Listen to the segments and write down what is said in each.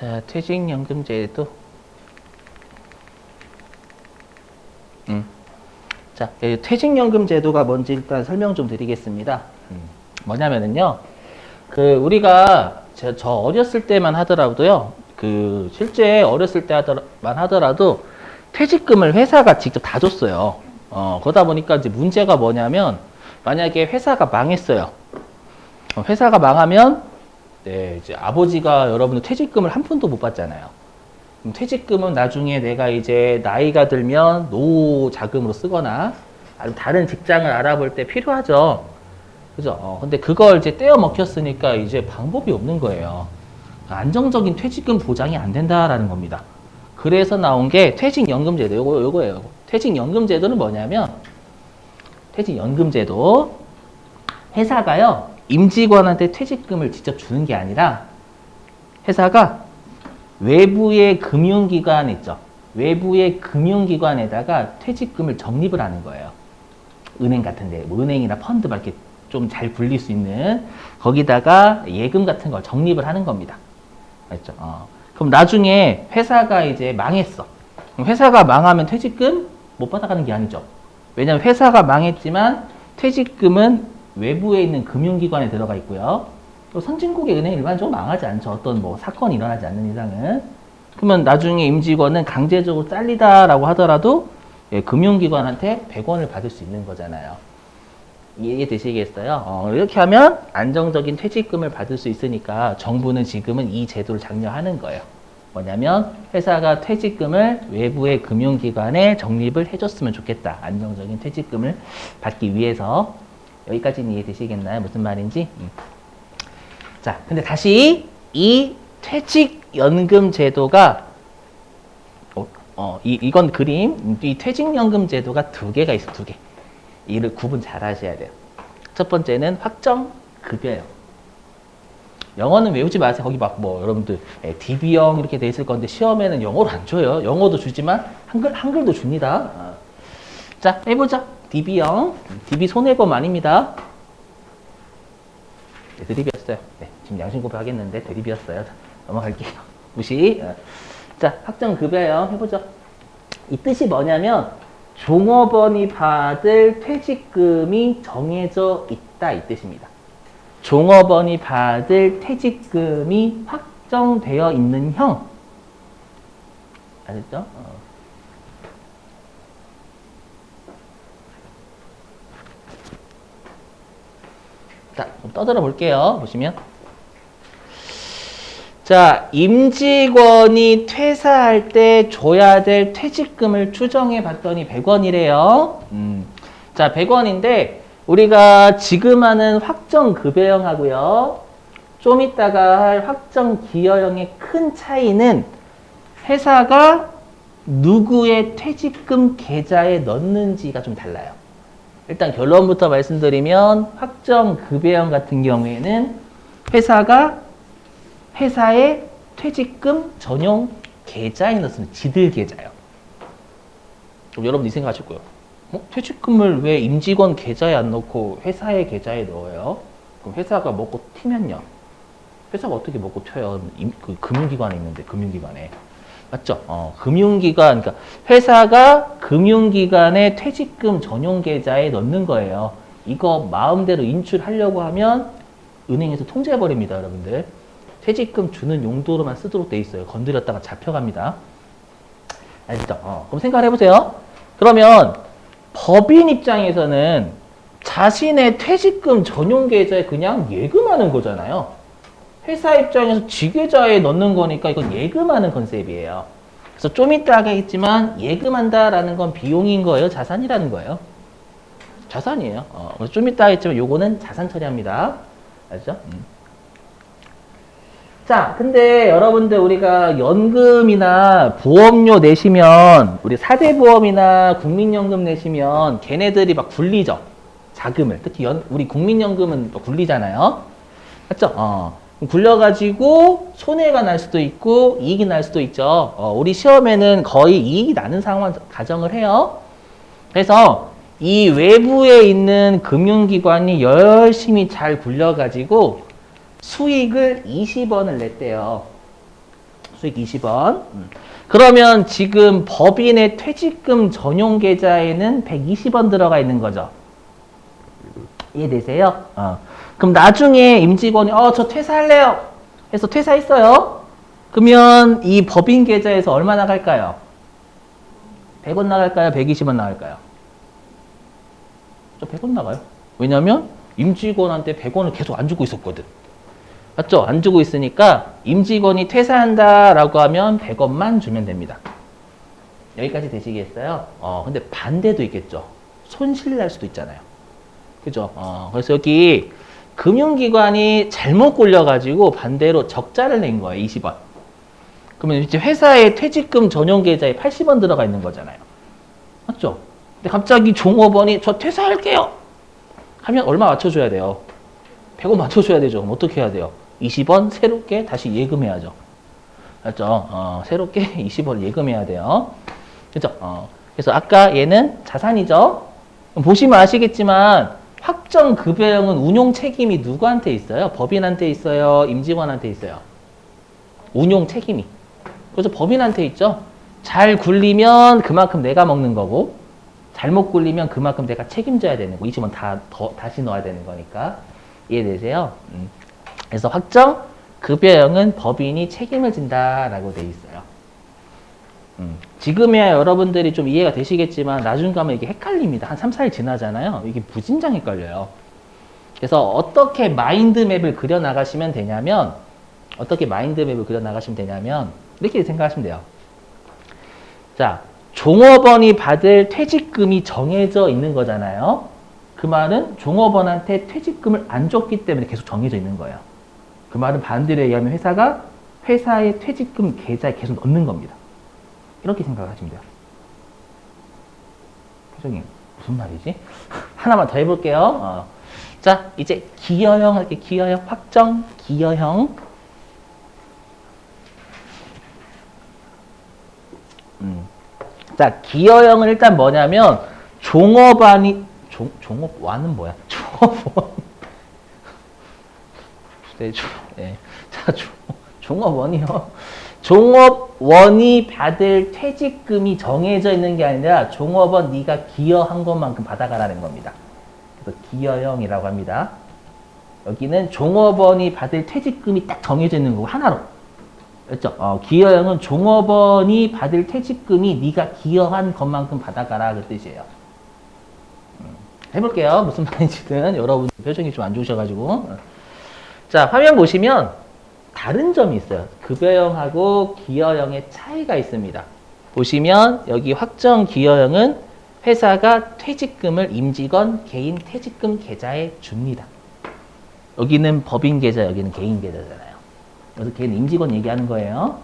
자, 퇴직연금제도. 자, 퇴직연금제도가 뭔지 일단 설명 좀 드리겠습니다. 뭐냐면은요, 우리가 저 어렸을 때만 하더라도요, 실제 어렸을 때만 하더라도 퇴직금을 회사가 직접 다 줬어요. 그러다 보니까 이제 문제가 뭐냐면, 만약에 회사가 망했어요. 회사가 망하면, 네, 이제 아버지가 여러분들 퇴직금을 한 푼도 못 받잖아요. 그럼 퇴직금은 나중에 내가 이제 나이가 들면 노후 자금으로 쓰거나 아니면 다른 직장을 알아볼 때 필요하죠. 그죠? 근데 그걸 이제 떼어 먹혔으니까 이제 방법이 없는 거예요. 안정적인 퇴직금 보장이 안 된다라는 겁니다. 그래서 나온 게 퇴직연금제도, 요거예요. 퇴직연금제도는 뭐냐면, 퇴직연금제도, 회사가요, 임직원한테 퇴직금을 직접 주는 게 아니라, 회사가 외부의 금융기관 있죠. 외부의 금융기관에다가 퇴직금을 적립을 하는 거예요. 은행 같은데, 뭐 은행이나 펀드 막 이렇게 좀 잘 굴릴 수 있는, 거기다가 예금 같은 걸 적립을 하는 겁니다. 알죠? 그럼 나중에 회사가 이제 망했어. 그럼 회사가 망하면 퇴직금 못 받아가는 게 아니죠. 왜냐하면 회사가 망했지만 퇴직금은 외부에 있는 금융기관에 들어가 있고요. 또 선진국의 은행이 일반적으로 망하지 않죠. 어떤 뭐 사건이 일어나지 않는 이상은. 그러면 나중에 임직원은 강제적으로 잘리다라고 하더라도 금융기관한테 100원을 받을 수 있는 거잖아요. 이해되시겠어요? 이렇게 하면 안정적인 퇴직금을 받을 수 있으니까 정부는 지금은 이 제도를 장려하는 거예요. 뭐냐면 회사가 퇴직금을 외부의 금융기관에 적립을 해줬으면 좋겠다. 안정적인 퇴직금을 받기 위해서. 여기까지는 이해되시겠나요? 무슨 말인지? 자, 근데 다시 이 퇴직연금 제도가 이건 그림. 이 퇴직연금 제도가 두 개가 있어, 두 개. 이를 구분 잘 하셔야 돼요. 첫 번째는 확정급여예요. 영어는 외우지 마세요. 거기 막 뭐 여러분들 DB형 이렇게 돼 있을 건데 시험에는 영어를 안 줘요. 영어도 주지만 한글도 줍니다. 자, 해보자. DB형. DB 손해보험 아닙니다. 네, 드립이었어요. 네, 지금 양심 고백하겠는데 드립이었어요. 넘어갈게요. 무시. 자, 확정급여형 해보죠. 이 뜻이 뭐냐면 종업원이 받을 퇴직금이 정해져 있다 이 뜻입니다. 종업원이 받을 퇴직금이 확정되어 있는 형. 아셨죠? 자, 좀 떠들어 볼게요. 보시면. 자, 임직원이 퇴사할 때 줘야 될 퇴직금을 추정해 봤더니 100원이래요. 자, 100원인데 우리가 지금 하는 확정급여형하고요. 좀 이따가 할 확정기여형의 큰 차이는 회사가 누구의 퇴직금 계좌에 넣는지가 좀 달라요. 일단 결론부터 말씀드리면 확정급여형 같은 경우에는 회사가 회사의 퇴직금 전용 계좌에 넣습니다. 지들 계좌요. 그럼 여러분 이 생각하실 거예요. 퇴직금을 왜 임직원 계좌에 안 넣고 회사의 계좌에 넣어요? 그럼 회사가 먹고 튀면요. 회사가 어떻게 먹고 튀어요? 그 금융기관에 있는데, 금융기관에. 맞죠? 금융기관, 그러니까 회사가 금융기관의 퇴직금 전용 계좌에 넣는 거예요. 이거 마음대로 인출하려고 하면 은행에서 통제해버립니다, 여러분들. 퇴직금 주는 용도로만 쓰도록 돼 있어요. 건드렸다가 잡혀갑니다. 알겠죠? 그럼 생각을 해보세요. 그러면 법인 입장에서는 자신의 퇴직금 전용 계좌에 그냥 예금하는 거잖아요. 회사 입장에서 지계좌에 넣는 거니까 이건 예금하는 컨셉이에요. 그래서 좀 이따 하겠지만 예금한다라는 건 비용인 거예요? 자산이라는 거예요? 자산이에요. 그래서 좀 이따 하겠지만 요거는 자산 처리합니다. 알죠? 자, 근데 여러분들 우리가 연금이나 보험료 내시면 우리 4대 보험이나 국민연금 내시면 걔네들이 막 굴리죠. 자금을. 특히 우리 국민연금은 굴리잖아요. 맞죠? 굴려가지고 손해가 날 수도 있고 이익이 날 수도 있죠. 우리 시험에는 거의 이익이 나는 상황 가정을 해요. 그래서 이 외부에 있는 금융기관이 열심히 잘 굴려가지고 수익을 20원을 냈대요. 수익 20원. 그러면 지금 법인의 퇴직금 전용 계좌에는 120원 들어가 있는 거죠. 이해되세요? 그럼 나중에 임직원이 저 퇴사할래요. 해서 퇴사했어요. 그러면 이 법인 계좌에서 얼마 나갈까요? 100원 나갈까요? 120원 나갈까요? 저 100원 나가요. 왜냐면 임직원한테 100원을 계속 안 주고 있었거든. 맞죠? 안 주고 있으니까 임직원이 퇴사한다라고 하면 100원만 주면 됩니다. 여기까지 되시겠어요? 근데 반대도 있겠죠. 손실 날 수도 있잖아요. 그죠? 그래서 여기 금융기관이 잘못 굴려가지고 반대로 적자를 낸 거예요. 20원. 그러면 이제 회사의 퇴직금 전용 계좌에 80원 들어가 있는 거잖아요. 맞죠? 근데 갑자기 종업원이 저 퇴사할게요. 하면 얼마 맞춰줘야 돼요? 100원 맞춰줘야 되죠. 그럼 어떻게 해야 돼요? 20원 새롭게 다시 예금해야죠. 맞죠? 새롭게 20원 예금해야 돼요. 그죠? 그래서 아까 얘는 자산이죠. 보시면 아시겠지만 확정급여형은 운용 책임이 누구한테 있어요? 법인한테 있어요? 임직원한테 있어요? 운용 책임이. 그래서 법인한테 있죠. 잘 굴리면 그만큼 내가 먹는 거고 잘못 굴리면 그만큼 내가 책임져야 되는 거. 20원 다시 넣어야 되는 거니까. 이해되세요? 그래서 확정급여형은 법인이 책임을 진다라고 돼 있어요. 지금이야 여러분들이 좀 이해가 되시겠지만 나중 가면 이게 헷갈립니다. 한 3, 4일 지나잖아요. 이게 무진장 헷갈려요. 그래서 어떻게 마인드맵을 그려나가시면 되냐면 이렇게 생각하시면 돼요. 자, 종업원이 받을 퇴직금이 정해져 있는 거잖아요. 그 말은 종업원한테 퇴직금을 안 줬기 때문에 계속 정해져 있는 거예요. 그 말은 반대로 얘기하면 회사가 회사의 퇴직금 계좌에 계속 넣는 겁니다. 이렇게 생각하시면 돼요. 표정이 무슨 말이지? 하나만 더 해볼게요. 자, 이제 기여형 할게요. 기여형, 확정, 기여형. 자, 기여형은 일단 뭐냐면 종업원이 종업원은 뭐야? 종업원. 네. 자, 종업원이요. 종업원이 받을 퇴직금이 정해져 있는 게 아니라 종업원 네가 기여한 것만큼 받아가라는 겁니다. 그래서 기여형이라고 합니다. 여기는 종업원이 받을 퇴직금이 딱 정해져 있는 거고 하나로. 그렇죠? 기여형은 종업원이 받을 퇴직금이 네가 기여한 것만큼 받아가라 그 뜻이에요. 해볼게요. 무슨 말인지는 여러분 표정이 좀 안 좋으셔가지고. 자, 화면 보시면 다른 점이 있어요. 급여형하고 기여형의 차이가 있습니다. 보시면 여기 확정 기여형은 회사가 퇴직금을 임직원 개인 퇴직금 계좌에 줍니다. 여기는 법인 계좌, 여기는 개인 계좌잖아요. 그래서 걔는 임직원 얘기하는 거예요.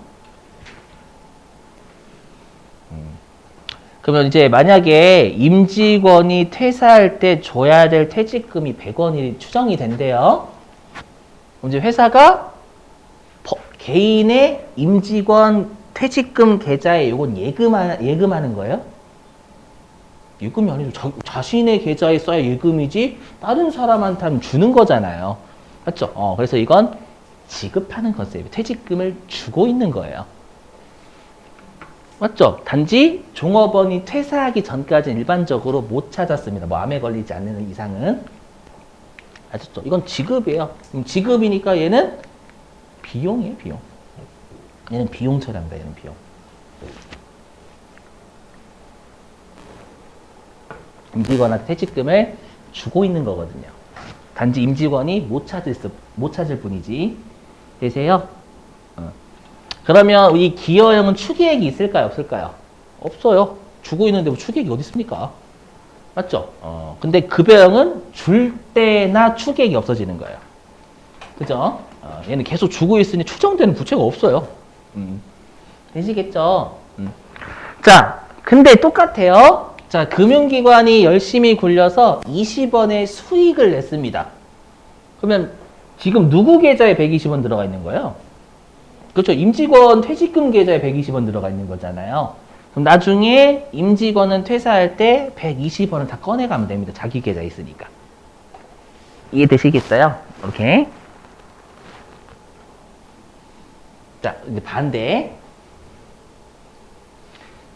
그러면 이제 만약에 임직원이 퇴사할 때 줘야 될 퇴직금이 100원이 추정이 된대요. 이제 회사가 개인의 임직원 퇴직금 계좌에 이건 예금하는 거예요? 예금이 아니죠. 자신의 계좌에 써야 예금이지 다른 사람한테 하면 주는 거잖아요. 맞죠? 그래서 이건 지급하는 컨셉이에요. 퇴직금을 주고 있는 거예요. 맞죠? 단지 종업원이 퇴사하기 전까지는 일반적으로 못 찾았습니다. 뭐 암에 걸리지 않는 이상은. 아셨죠? 이건 지급이에요. 지급이니까 얘는 비용이에요, 비용. 얘는 비용 처리합니다, 얘는 비용. 임직원한테 퇴직금을 주고 있는 거거든요. 단지 임직원이 못 찾을 뿐이지. 되세요? 그러면 이 기여형은 추계액이 있을까요? 없을까요? 없어요. 주고 있는데 뭐 추계액이 어디 있습니까? 맞죠? 근데 급여형은 줄 때나 추계액이 없어지는 거예요. 그죠? 얘는 계속 주고 있으니 추정되는 부채가 없어요. 되시겠죠? 자, 근데 똑같아요. 자, 금융기관이 열심히 굴려서 20원의 수익을 냈습니다. 그러면 지금 누구 계좌에 120원 들어가 있는 거예요? 그렇죠. 임직원 퇴직금 계좌에 120원 들어가 있는 거잖아요. 그럼 나중에 임직원은 퇴사할 때 120원을 다 꺼내가면 됩니다. 자기 계좌에 있으니까. 이해되시겠어요? 오케이. 자, 이제 반대.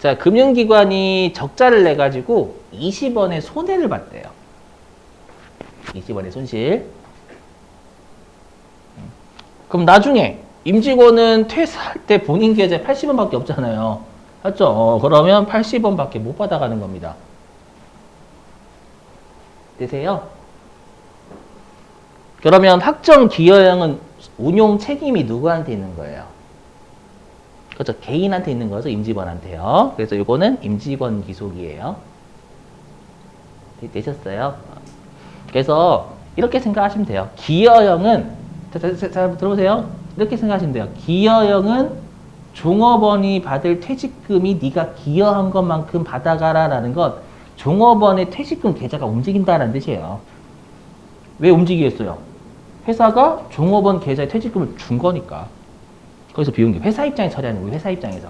자, 금융기관이 적자를 내가지고 20원의 손해를 봤대요. 20원의 손실. 그럼 나중에 임직원은 퇴사할 때 본인 계좌에 80원밖에 없잖아요. 맞죠? 그러면 80원밖에 못 받아가는 겁니다. 되세요? 그러면 확정 기여형은 운용 책임이 누구한테 있는 거예요? 그렇죠. 개인한테 있는 거죠. 임직원한테요. 그래서 이거는 임직원 기속이에요. 되셨어요? 그래서 이렇게 생각하시면 돼요. 기여형은 잘 들어보세요. 이렇게 생각하시면 돼요. 기여형은 종업원이 받을 퇴직금이 네가 기여한 것만큼 받아가라라는 것, 종업원의 퇴직금 계좌가 움직인다는 뜻이에요. 왜 움직이겠어요? 회사가 종업원 계좌에 퇴직금을 준 거니까. 거기서 비운 게 회사 입장에 처리하는 거예요. 회사 입장에서.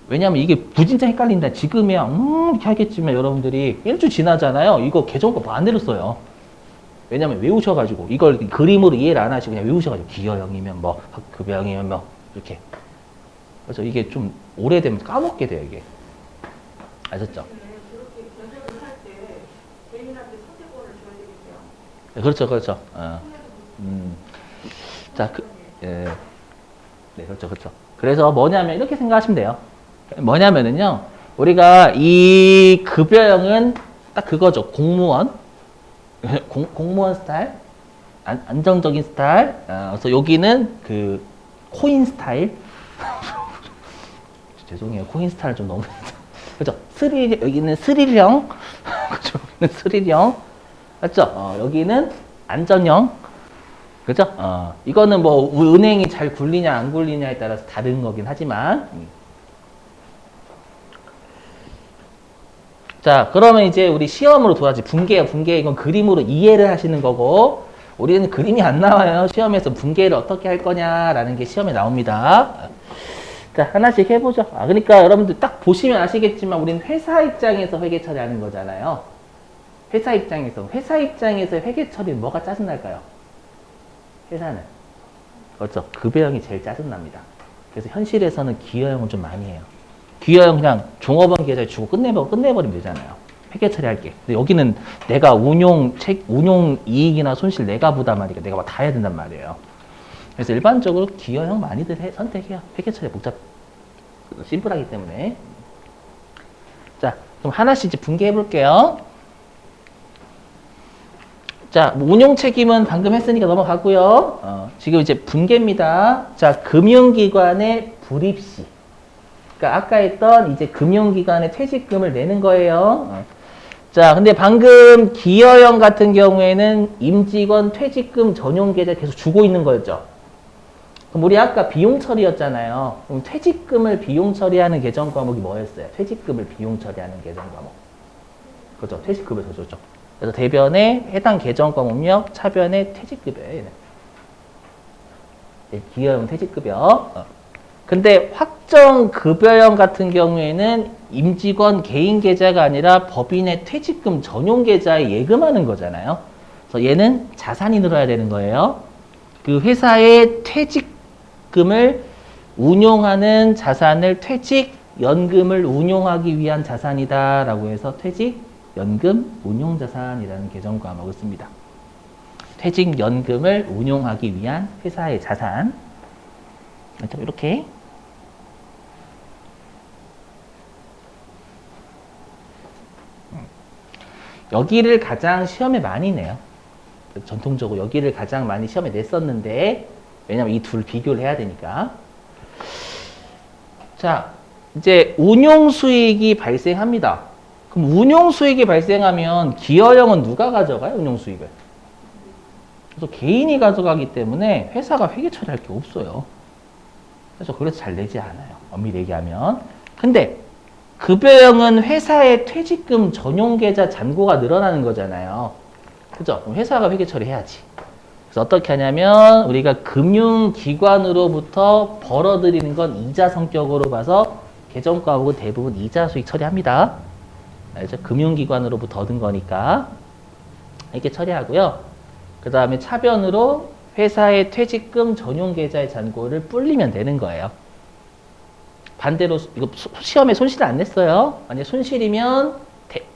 왜냐하면 이게 부진짜 헷갈린다. 지금이야 이렇게 하겠지만 여러분들이 일주 지나잖아요. 이거 계정과 반대로 써요. 왜냐하면 외우셔가지고 이걸 그림으로 이해를 안 하시고 그냥 외우셔가지고 기여형이면 뭐 급여형이면 뭐 이렇게. 그래서 이게 좀 오래되면 까먹게 돼요. 이게. 아셨죠? 그렇게 견적을 할 때 개인한테 선택권을 줘야 되겠죠. 네, 그렇죠, 그렇죠. 자, 예. 네, 그렇죠, 그렇죠. 그래서 뭐냐면 이렇게 생각하시면 돼요. 뭐냐면은요, 우리가 이 급여형은 딱 그거죠. 공무원, 공무원 스타일, 안정적인 스타일. 그래서 여기는 그 코인 스타일. 죄송해요, 코인 스타일 좀 너무 그렇죠. 여기는 스릴형, 그렇죠. 여기는 스릴형, 맞죠? 여기는 안전형. 그죠? 이거는 뭐 은행이 잘 굴리냐 안 굴리냐에 따라서 다른 거긴 하지만. 자, 그러면 이제 우리 시험으로 돌아지. 분계 이건 그림으로 이해를 하시는 거고, 우리는 그림이 안 나와요. 시험에서 분계를 어떻게 할 거냐라는 게 시험에 나옵니다. 자, 하나씩 해보죠. 그러니까 여러분들 딱 보시면 아시겠지만 우리는 회사 입장에서 회계 처리하는 거잖아요. 회사 입장에서 회계 처리는 뭐가 짜증날까요? 회사는. 그렇죠. 급여형이 제일 짜증납니다. 그래서 현실에서는 기여형을 좀 많이 해요. 기여형 그냥 종업원 계좌에 주고 끝내버리면 되잖아요. 회계 처리할게. 근데 여기는 내가 운용 이익이나 손실 내가 부담하니까 내가 막 다 해야 된단 말이에요. 그래서 일반적으로 기여형 많이들 선택해요. 회계 처리 심플하기 때문에. 자, 그럼 하나씩 이제 분개해 볼게요. 자, 운용 책임은 방금 했으니까 넘어가고요. 지금 이제 분개입니다. 자, 금융기관의 불입시. 그러니까 아까 했던 이제 금융기관의 퇴직금을 내는 거예요. 자, 근데 방금 기여형 같은 경우에는 임직원 퇴직금 전용 계좌 계속 주고 있는 거였죠. 그럼 우리 아까 비용 처리였잖아요. 그럼 퇴직금을 비용 처리하는 계정 과목이 뭐였어요? 퇴직금을 비용 처리하는 계정 과목. 그렇죠. 퇴직급여 더 줬죠. 그래서 대변의 해당 계정 과목력 차변의 퇴직급여예요. 기여형 퇴직급여. 근데 확정급여형 같은 경우에는 임직원 개인 계좌가 아니라 법인의 퇴직금 전용 계좌에 예금하는 거잖아요. 그래서 얘는 자산이 늘어야 되는 거예요. 그 회사의 퇴직금을 운용하는 자산을 퇴직연금을 운용하기 위한 자산이다라고 해서 퇴직연금 운용자산이라는 계정 과목을 씁니다. 퇴직연금을 운용하기 위한 회사의 자산. 이렇게. 여기를 가장 시험에 많이 내요. 전통적으로 여기를 가장 많이 시험에 냈었는데, 왜냐면 이 둘 비교를 해야 되니까. 자, 이제 운용수익이 발생합니다. 그럼 운용수익이 발생하면 기여형은 누가 가져가요? 운용수익을. 그래서 개인이 가져가기 때문에 회사가 회계 처리할 게 없어요. 그래서 잘 내지 않아요. 엄밀히 얘기하면. 근데 급여형은 회사의 퇴직금 전용 계좌 잔고가 늘어나는 거잖아요. 그죠? 그럼 회사가 회계 처리해야지. 그래서 어떻게 하냐면 우리가 금융기관으로부터 벌어들이는 건 이자 성격으로 봐서 계정 과목은 대부분 이자 수익 처리합니다. 알죠? 금융기관으로부터 얻은 거니까 이렇게 처리하고요. 그 다음에 차변으로 회사의 퇴직금 전용 계좌의 잔고를 불리면 되는 거예요. 반대로 이거 시험에 손실 안 냈어요. 만약 손실이면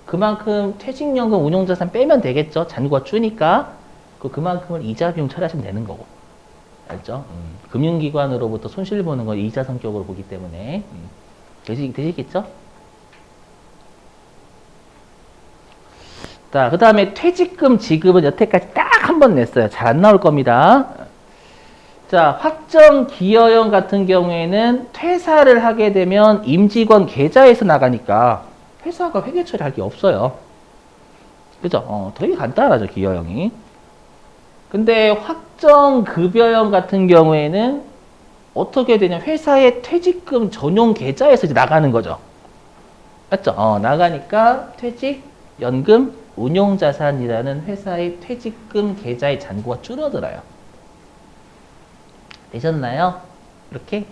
그만큼 퇴직연금 운용자산 빼면 되겠죠. 잔고가 주니까 그만큼을 이자 비용 처리하시면 되는 거고. 알죠? 금융기관으로부터 손실 보는 건 이자 성격으로 보기 때문에 되시겠죠? 자, 그 다음에 퇴직금 지급은 여태까지 딱 한 번 냈어요. 잘 안 나올 겁니다. 자, 확정 기여형 같은 경우에는 퇴사를 하게 되면 임직원 계좌에서 나가니까 회사가 회계 처리할 게 없어요. 그죠? 되게 간단하죠, 기여형이. 근데 확정 급여형 같은 경우에는 어떻게 되냐? 회사의 퇴직금 전용 계좌에서 이제 나가는 거죠. 맞죠? 나가니까 퇴직연금 운용자산이라는 회사의 퇴직금 계좌의 잔고가 줄어들어요. 되셨나요? 이렇게?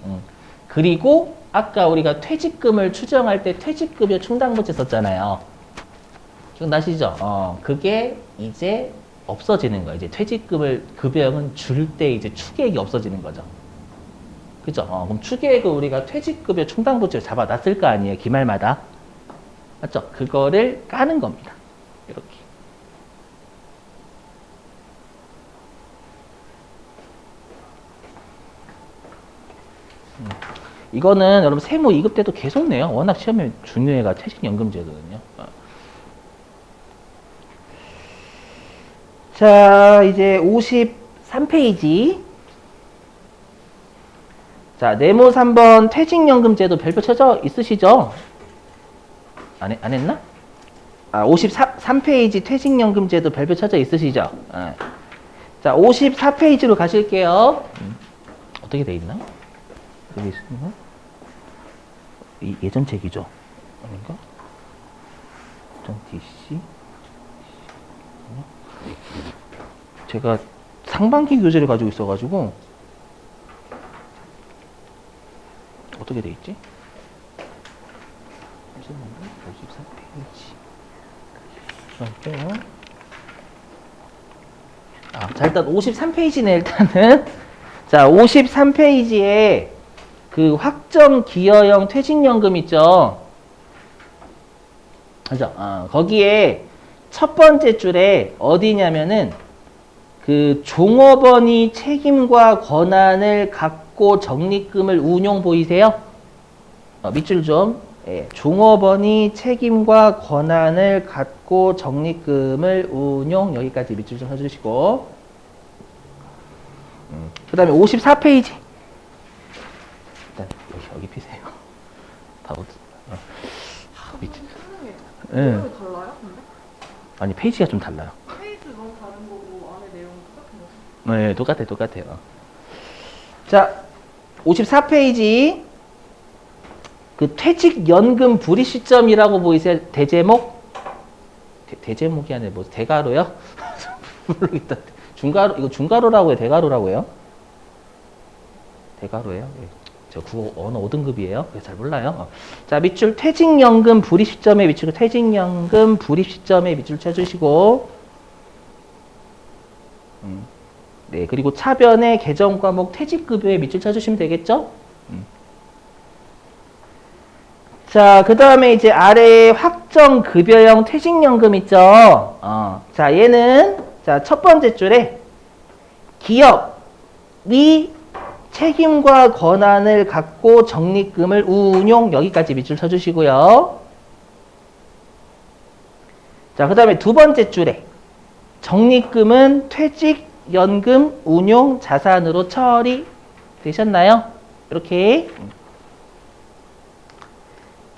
그리고 아까 우리가 퇴직금을 추정할 때 퇴직급여 충당부채 썼잖아요. 기억나시죠? 그게 이제 없어지는 거예요. 이제 퇴직금을 급여형은 줄 때 이제 추계액이 없어지는 거죠. 그죠? 그럼 추계액을 우리가 퇴직급여 충당부채를 잡아놨을 거 아니에요. 기말마다. 맞죠? 그거를 까는 겁니다. 이렇게. 이거는 여러분 세무 2급 때도 계속 내요. 워낙 시험에 중요해가 퇴직연금제거든요. 자, 이제 53페이지. 자, 네모 3번 퇴직연금제도 별표 쳐져 있으시죠? 안 했나? 53페이지 퇴직연금제도 별표 쳐져 있으시죠? 자, 54페이지로 가실게요. 어떻게 돼 있나? 여기 있나? 예전 책이죠? 아닌가? DC? 제가 상반기 교재를 가지고 있어가지고 어떻게 돼 있지? 54페이지. 자, 일단 53페이지네, 일단은. 자, 53페이지에 그 확정 기여형 퇴직연금 있죠? 그죠? 거기에 첫 번째 줄에 어디냐면은 그 종업원이 책임과 권한을 갖고 적립금을 운용 보이세요? 밑줄 좀. 예, 종업원이 책임과 권한을 갖고 적립금을 운용, 여기까지 밑줄 좀 해주시고. 그 다음에 54페이지. 일단 여기 피세요. 다 밑에. 예. 달라요? 근데? 아니 페이지가 좀 달라요. 페이지 너무 다른 거고 안에 내용 똑같은 거. 네, 똑같아요. 자, 54페이지. 그 퇴직연금 불입 시점이라고 보이세요? 대제목? 대제목이 아니라 뭐 대가로요? 모르겠다. 중가로, 이거 중가로라고 해요? 대가로라고 해요? 대가로예요? 예. 저 국어 어느 5등급이에요? 잘 몰라요. 자, 밑줄 퇴직연금 불입 시점에 밑줄, 퇴직연금 불입 시점에 밑줄 쳐주시고, 네, 그리고 차변에 개정 과목 퇴직급여에 밑줄 쳐주시면 되겠죠? 자, 그 다음에 이제 아래에 확정급여형 퇴직연금 있죠? 자, 얘는, 자, 첫 번째 줄에 기업이 책임과 권한을 갖고 적립금을 운용, 여기까지 밑줄 쳐주시고요. 자, 그 다음에 두 번째 줄에 적립금은 퇴직연금 운용 자산으로 처리되셨나요? 이렇게.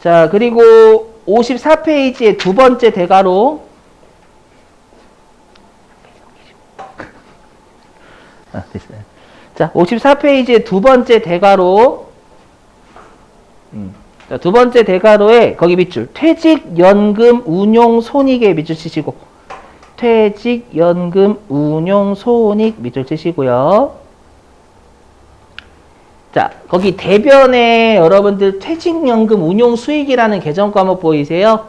자, 그리고 54페이지의 두 번째 대가로. 됐어요. 자, 54페이지의 두 번째 대가로. 자, 두 번째 대가로에 거기 밑줄. 퇴직연금 운용 손익에 밑줄 치시고. 퇴직연금 운용 손익 밑줄 치시고요. 자, 거기 대변에 여러분들 퇴직연금 운용 수익이라는 개정 과목 보이세요?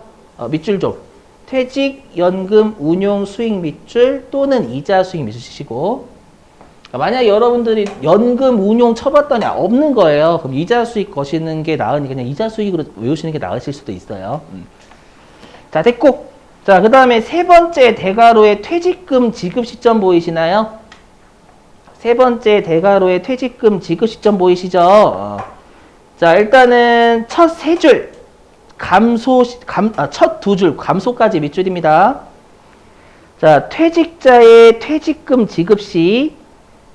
밑줄 좀. 퇴직연금 운용 수익 밑줄 또는 이자 수익 밑줄 치시고. 만약에 여러분들이 연금 운용 쳐봤더니 없는 거예요. 그럼 이자 수익 거시는 게 나으니까 그냥 이자 수익으로 외우시는 게 나으실 수도 있어요. 자, 됐고. 자, 그 다음에 세 번째 대가로의 퇴직금 지급 시점 보이시나요? 세 번째 대가로의 퇴직금 지급 시점 보이시죠? 자, 일단은 첫 세 줄, 첫 두 줄, 감소까지 밑줄입니다. 자, 퇴직자의 퇴직금 지급 시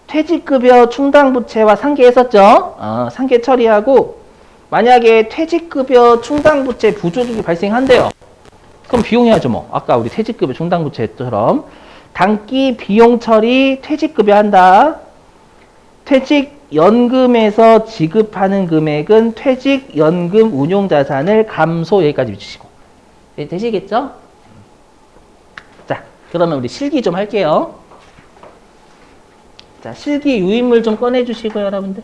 퇴직급여 충당부채와 상계했었죠? 상계 처리하고, 만약에 퇴직급여 충당부채 부족이 발생한대요. 그럼 비용해야죠, 뭐. 아까 우리 퇴직급여 충당부채처럼. 단기 비용 처리 퇴직급여 한다. 퇴직연금에서 지급하는 금액은 퇴직연금 운용자산을 감소, 여기까지 미치시고. 네, 되시겠죠? 자, 그러면 우리 실기 좀 할게요. 자, 실기 유인물 좀 꺼내주시고요, 여러분들.